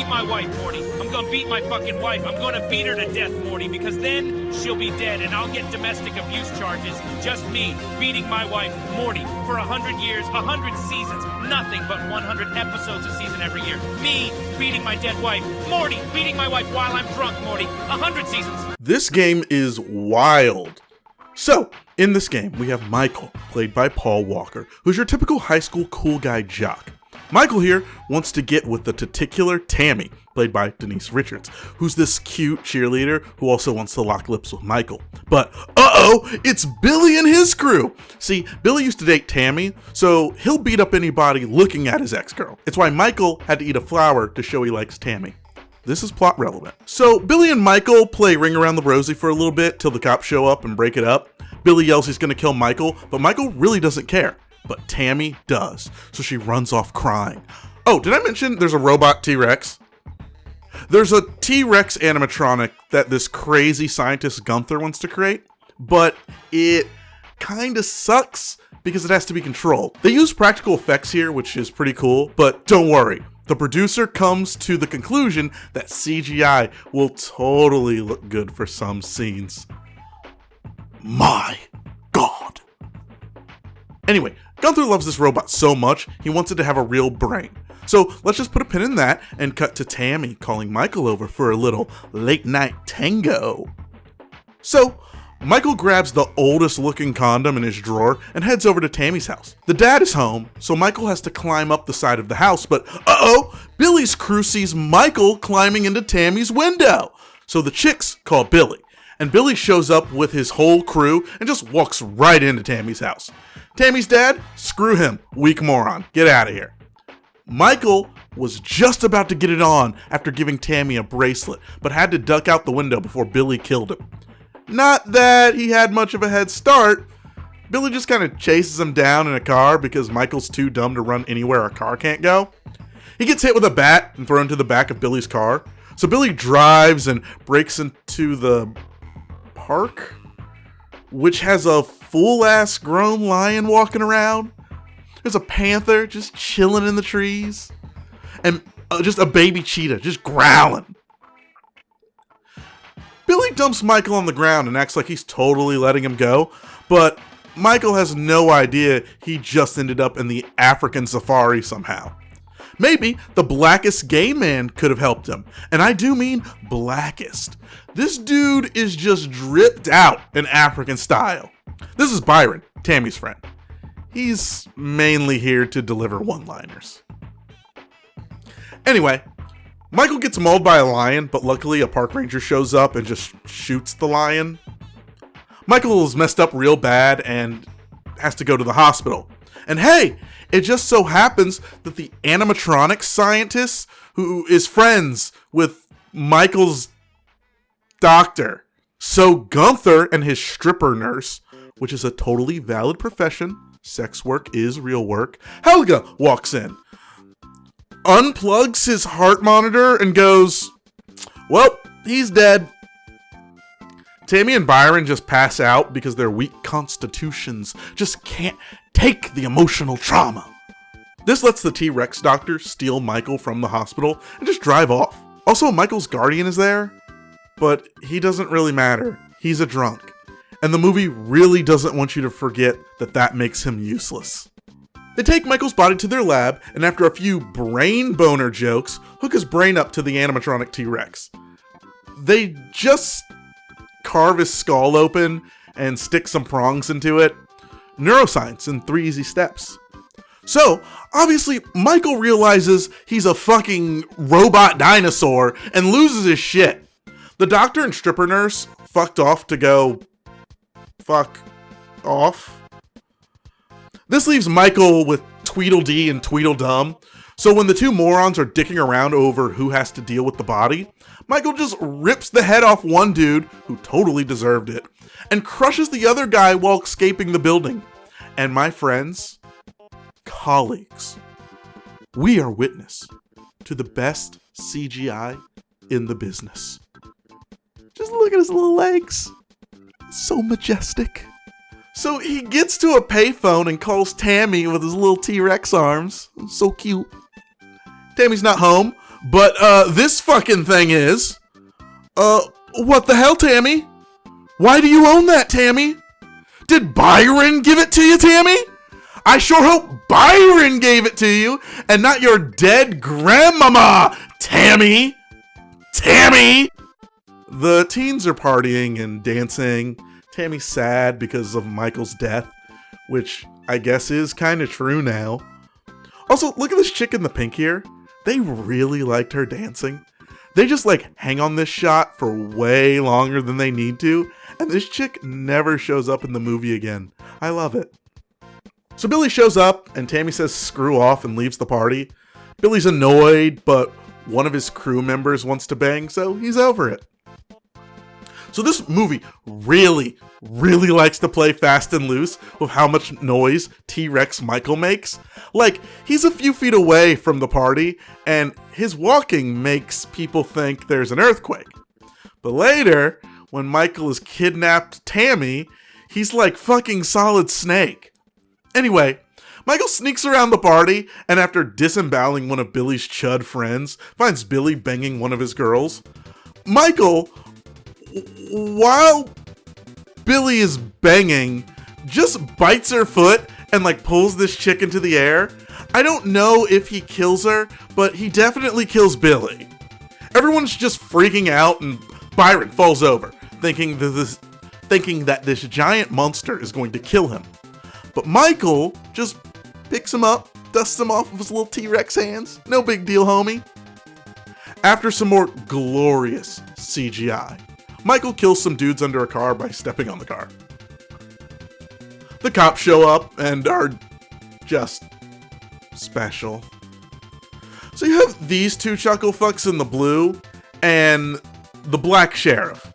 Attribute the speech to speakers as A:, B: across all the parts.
A: beat my wife, Morty. I'm gonna beat my fucking wife. I'm gonna beat her to death, Morty, because then she'll be dead and I'll get domestic abuse charges. Just me beating my wife, Morty, for 100 years, 100 seasons, nothing but 100 episodes a season every year. Me beating my dead wife, Morty beating my wife while I'm drunk, Morty, 100 seasons.
B: This game is wild. So, in this game, we have Michael, played by Paul Walker, who's your typical high school cool guy jock. Michael here wants to get with the titular Tammy, played by Denise Richards, who's this cute cheerleader who also wants to lock lips with Michael. But, uh-oh, it's Billy and his crew! See, Billy used to date Tammy, so he'll beat up anybody looking at his ex-girl. It's why Michael had to eat a flower to show he likes Tammy. This is plot relevant. So Billy and Michael play Ring Around the Rosie for a little bit till the cops show up and break it up. Billy yells he's gonna kill Michael, but Michael really doesn't care. But Tammy does, so she runs off crying. Oh, did I mention there's a robot T-Rex? There's a T-Rex animatronic that this crazy scientist Gunther wants to create, but it kinda sucks because it has to be controlled. They use practical effects here, which is pretty cool, but don't worry. The producer comes to the conclusion that CGI will totally look good for some scenes. My God. Anyway, Gunther loves this robot so much, he wants it to have a real brain. So let's just put a pin in that and cut to Tammy calling Michael over for a little late night tango. So, Michael grabs the oldest looking condom in his drawer and heads over to Tammy's house. The dad is home, so Michael has to climb up the side of the house, but uh-oh, Billy's crew sees Michael climbing into Tammy's window. So the chicks call Billy, and Billy shows up with his whole crew and just walks right into Tammy's house. Tammy's dad, screw him, weak moron, get out of here. Michael was just about to get it on after giving Tammy a bracelet, but had to duck out the window before Billy killed him. Not that he had much of a head start. Billy just kind of chases him down in a car because Michael's too dumb to run anywhere a car can't go. He gets hit with a bat and thrown to the back of Billy's car. So Billy drives and breaks into the park, which has a full-ass grown lion walking around. There's a panther just chilling in the trees. And just a baby cheetah just growling. Billy dumps Michael on the ground and acts like he's totally letting him go, but Michael has no idea he just ended up in the African safari somehow. Maybe the blackest gay man could have helped him, and I do mean blackest. This dude is just dripped out in African style. This is Byron, Tammy's friend. He's mainly here to deliver one-liners. Anyway, Michael gets mauled by a lion, but luckily a park ranger shows up and just shoots the lion. Michael is messed up real bad and has to go to the hospital. And hey, it just so happens that the animatronics scientist who is friends with Michael's doctor. So Gunther and his stripper nurse, which is a totally valid profession, sex work is real work, Helga walks in, unplugs his heart monitor and goes, well, he's dead. Tammy and Byron just pass out because their weak constitutions just can't take the emotional trauma. This lets the T-Rex doctor steal Michael from the hospital and just drive off. Also, Michael's guardian is there, but he doesn't really matter. He's a drunk. And the movie really doesn't want you to forget that that makes him useless. They take Michael's body to their lab, and after a few brain boner jokes, hook his brain up to the animatronic T-Rex. They just carve his skull open and stick some prongs into it. Neuroscience in 3 easy steps. So, obviously, Michael realizes he's a fucking robot dinosaur and loses his shit. The doctor and stripper nurse fucked off to go fuck off. This leaves Michael with Tweedledee and Tweedledum. So when the two morons are dicking around over who has to deal with the body, Michael just rips the head off one dude, who totally deserved it, and crushes the other guy while escaping the building. And my friends, colleagues, we are witness to the best CGI in the business. Just look at his little legs. So majestic. So he gets to a payphone and calls Tammy with his little T-Rex arms. So cute. Tammy's not home, But this fucking thing is, what the hell, Tammy? Why do you own that, Tammy? Did Byron give it to you, Tammy? I sure hope Byron gave it to you and not your dead grandmama, Tammy. Tammy! The teens are partying and dancing. Tammy's sad because of Michael's death, which I guess is kind of true now. Also, look at this chick in the pink here. They really liked her dancing. They just like hang on this shot for way longer than they need to, and this chick never shows up in the movie again. I love it. So Billy shows up, and Tammy says screw off and leaves the party. Billy's annoyed, but one of his crew members wants to bang, so he's over it. So this movie really likes to play fast and loose with how much noise T-Rex Michael makes. Like, he's a few feet away from the party, and his walking makes people think there's an earthquake. But later, when Michael has kidnapped Tammy, he's like fucking Solid Snake. Anyway, Michael sneaks around the party, and after disemboweling one of Billy's chud friends, finds Billy banging one of his girls. Michael, while Billy is banging, just bites her foot and like pulls this chick into the air. I don't know if he kills her, but he definitely kills Billy. Everyone's just freaking out, and Byron falls over, thinking that this giant monster is going to kill him. But Michael just picks him up, dusts him off with his little T-Rex hands. No big deal, homie. After some more glorious CGI, Michael kills some dudes under a car by stepping on the car. The cops show up and are just special. So you have these two chuckle fucks in the blue and the black sheriff.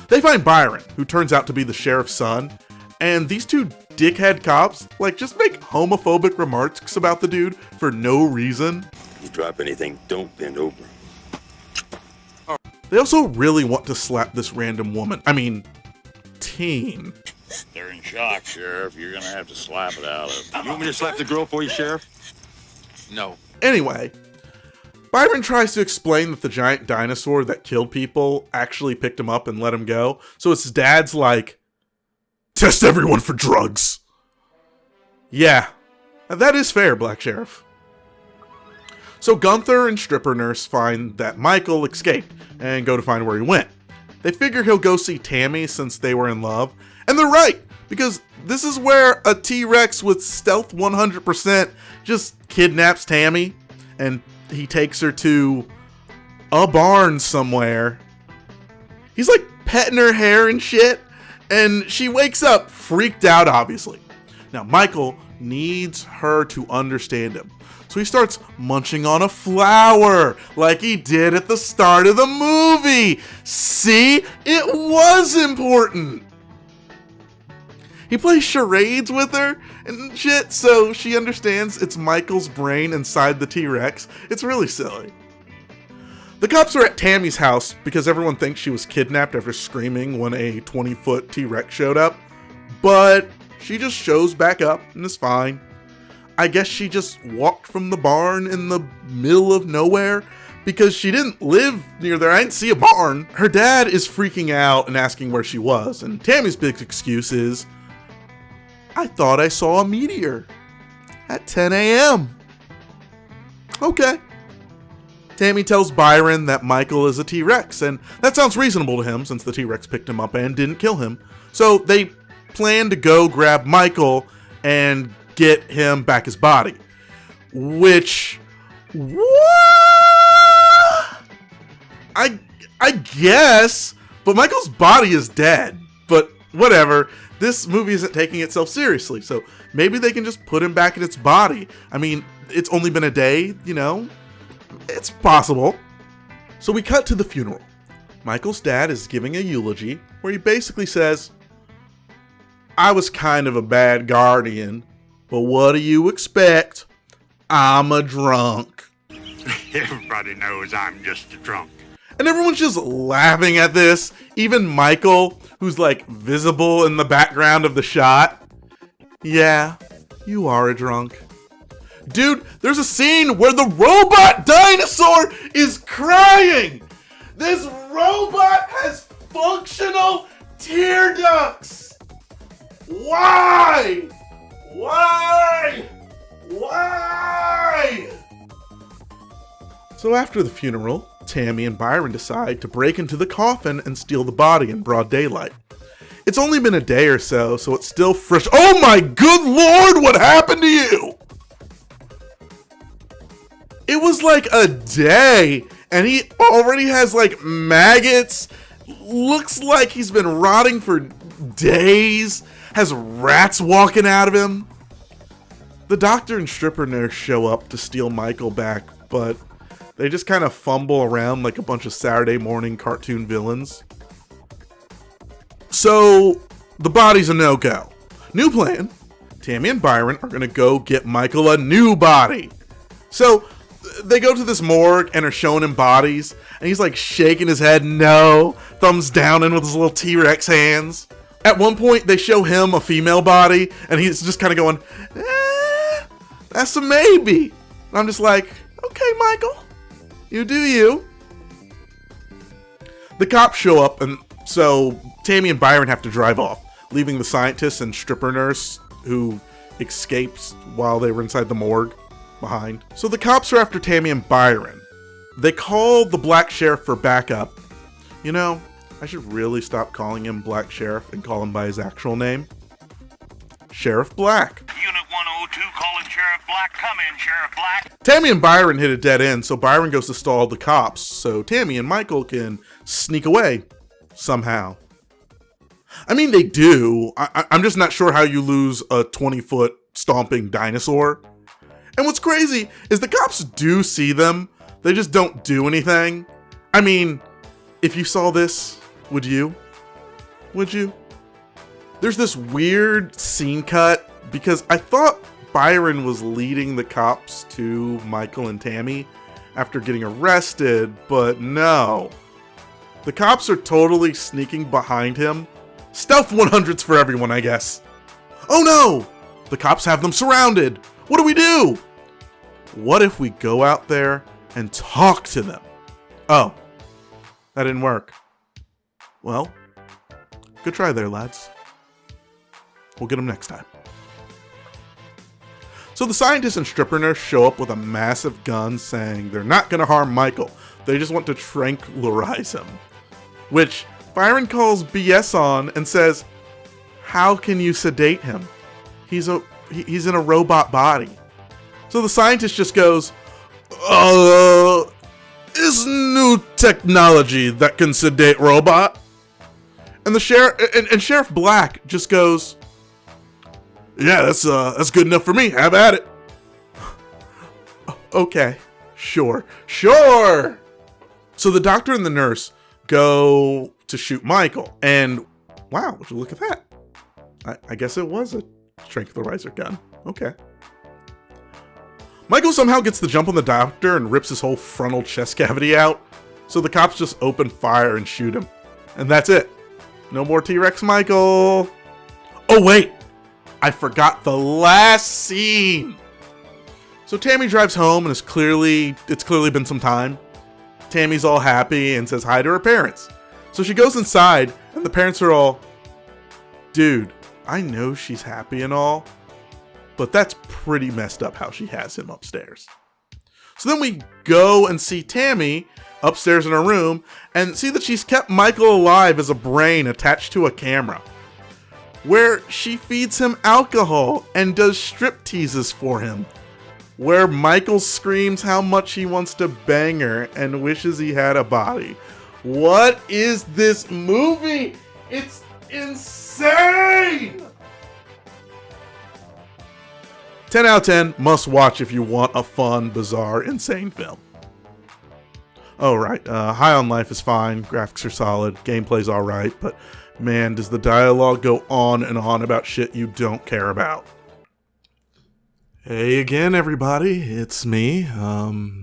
B: They find Byron, who turns out to be the sheriff's son, and these two dickhead cops like just make homophobic remarks about the dude for no reason.
C: If you drop anything, don't bend over.
B: They also really want to slap this random woman. I mean, teen.
D: They're in shock, Sheriff. You're gonna have to slap it out of them.
C: You want me to slap the girl for you, Sheriff?
D: No.
B: Anyway, Byron tries to explain that the giant dinosaur that killed people actually picked him up and let him go. So his dad's like, test everyone for drugs. Yeah, that is fair, Black Sheriff. So Gunther and Stripper Nurse find that Michael escaped and go to find where he went. They figure he'll go see Tammy since they were in love. And they're right, because this is where a T-Rex with stealth 100% just kidnaps Tammy, and he takes her to a barn somewhere. He's like petting her hair and shit, and she wakes up freaked out, obviously. Now Michael needs her to understand him, so he starts munching on a flower like he did at the start of the movie. See, it was important. He plays charades with her and shit, so she understands it's Michael's brain inside the T-Rex. It's really silly. The cops are at Tammy's house because everyone thinks she was kidnapped after screaming when a 20-foot T-Rex showed up, but she just shows back up and is fine. I guess she just walked from the barn in the middle of nowhere because she didn't live near there. I didn't see a barn. Her dad is freaking out and asking where she was, and Tammy's big excuse is, I thought I saw a meteor at 10 a.m. Okay. Tammy tells Byron that Michael is a T-Rex, and that sounds reasonable to him since the T-Rex picked him up and didn't kill him. So they plan to go grab Michael and get him back his body. Which, what? I guess, but Michael's body is dead. But whatever. This movie isn't taking itself seriously, so maybe they can just put him back in its body. I mean, it's only been a day, you know? It's possible. So we cut to the funeral. Michael's dad is giving a eulogy where he basically says, I was kind of a bad guardian, but what do you expect? I'm a drunk.
E: Everybody knows I'm just a drunk.
B: And everyone's just laughing at this. Even Michael, who's like visible in the background of the shot. Yeah, you are a drunk. Dude, there's a scene where the robot dinosaur is crying! This robot has functional tear ducts! Why? Why? Why? So after the funeral, Tammy and Byron decide to break into the coffin and steal the body in broad daylight. It's only been a day or so it's still fresh. Oh my good lord, what happened to you? It was like a day, and he already has like maggots. Looks like he's been rotting for days. Has rats walking out of him. The doctor and stripper nurse show up to steal Michael back, but they just kind of fumble around like a bunch of Saturday morning cartoon villains. So, the body's a no-go. New plan. Tammy and Byron are gonna go get Michael a new body. So, they go to this morgue and are showing him bodies, and he's like shaking his head no, thumbs down in with his little T-Rex hands. At one point, they show him a female body, and he's just kind of going, that's a maybe. And I'm just like, okay, Michael, you do you. The cops show up, and so Tammy and Byron have to drive off, leaving the scientist and stripper nurse, who escaped while they were inside the morgue, behind. So the cops are after Tammy and Byron. They call the Black Sheriff for backup. You know, I should really stop calling him Black Sheriff and call him by his actual name. Sheriff Black.
E: Unit 102 calling Sheriff Black. Come in, Sheriff Black.
B: Tammy and Byron hit a dead end, so Byron goes to stall the cops so Tammy and Michael can sneak away somehow. I mean, they do. I'm just not sure how you lose a 20-foot stomping dinosaur. And what's crazy is the cops do see them. They just don't do anything. I mean, if you saw this, would you? Would you? There's this weird scene cut because I thought Byron was leading the cops to Michael and Tammy after getting arrested, but no. The cops are totally sneaking behind him. Stealth 100s for everyone, I guess. Oh no! The cops have them surrounded. What do we do? What if we go out there and talk to them? Oh, that didn't work. Well, good try there, lads. We'll get them next time. So the scientist and stripper nurse show up with a massive gun saying they're not going to harm Michael. They just want to tranquilize him. Which Byron calls BS on and says, how can you sedate him? He's in a robot body. So the scientist just goes, is new technology that can sedate robot? And the Sheriff Black just goes, yeah, that's good enough for me. Have at it. Okay, sure. So the doctor and the nurse go to shoot Michael, and wow, would you look at that? I guess it was a tranquilizer gun. Okay. Michael somehow gets the jump on the doctor and rips his whole frontal chest cavity out, so the cops just open fire and shoot him. And that's it. No more T-Rex Michael. Oh wait, I forgot the last scene. So Tammy drives home and it's clearly been some time. Tammy's all happy and says hi to her parents. So she goes inside and the parents are all, dude, I know she's happy and all, but that's pretty messed up how she has him upstairs. So then we go and see Tammy upstairs in her room and see that she's kept Michael alive as a brain attached to a camera, where she feeds him alcohol and does strip teases for him, where Michael screams how much he wants to bang her and wishes he had a body. What is this movie? It's insane! 10 out of 10, must watch if you want a fun, bizarre, insane film. Oh right, High on Life is fine, graphics are solid, gameplay's alright, but man, does the dialogue go on and on about shit you don't care about. Hey again everybody, it's me.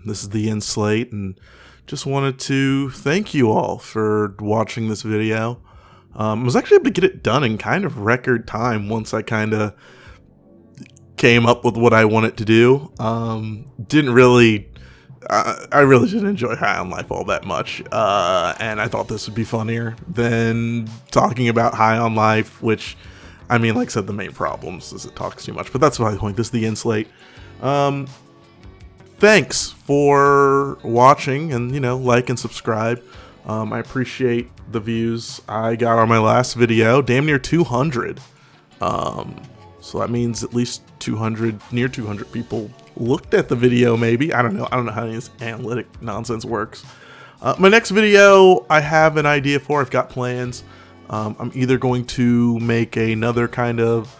B: This is the Slate, and just wanted to thank you all for watching this video. I was actually able to get it done in kind of record time once I kind of came up with what I wanted to do. Didn't really, I really didn't enjoy High on Life all that much, and I thought this would be funnier than talking about High on Life, which, I mean, like I said, the main problems is it talks too much, but that's why the point. This is the end slate. Thanks for watching, and, you know, like and subscribe. I appreciate the views I got on my last video, damn near 200. So that means at least 200, near 200 people looked at the video, maybe. I don't know how this analytic nonsense works. My next video, I have an idea for. I've got plans. I'm either going to make another kind of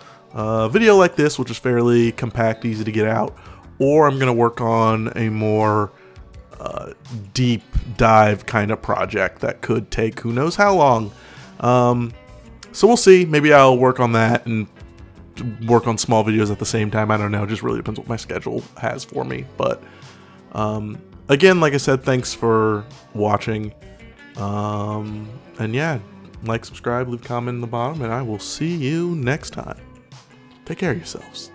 B: video like this, which is fairly compact, easy to get out, or I'm going to work on a more deep dive kind of project that could take who knows how long. So we'll see. Maybe I'll work on that and work on small videos at the same time. I don't know. It just really depends what my schedule has for me. But again, like I said, thanks for watching. And yeah, like, subscribe, leave a comment in the bottom, and I will see you next time. Take care of yourselves.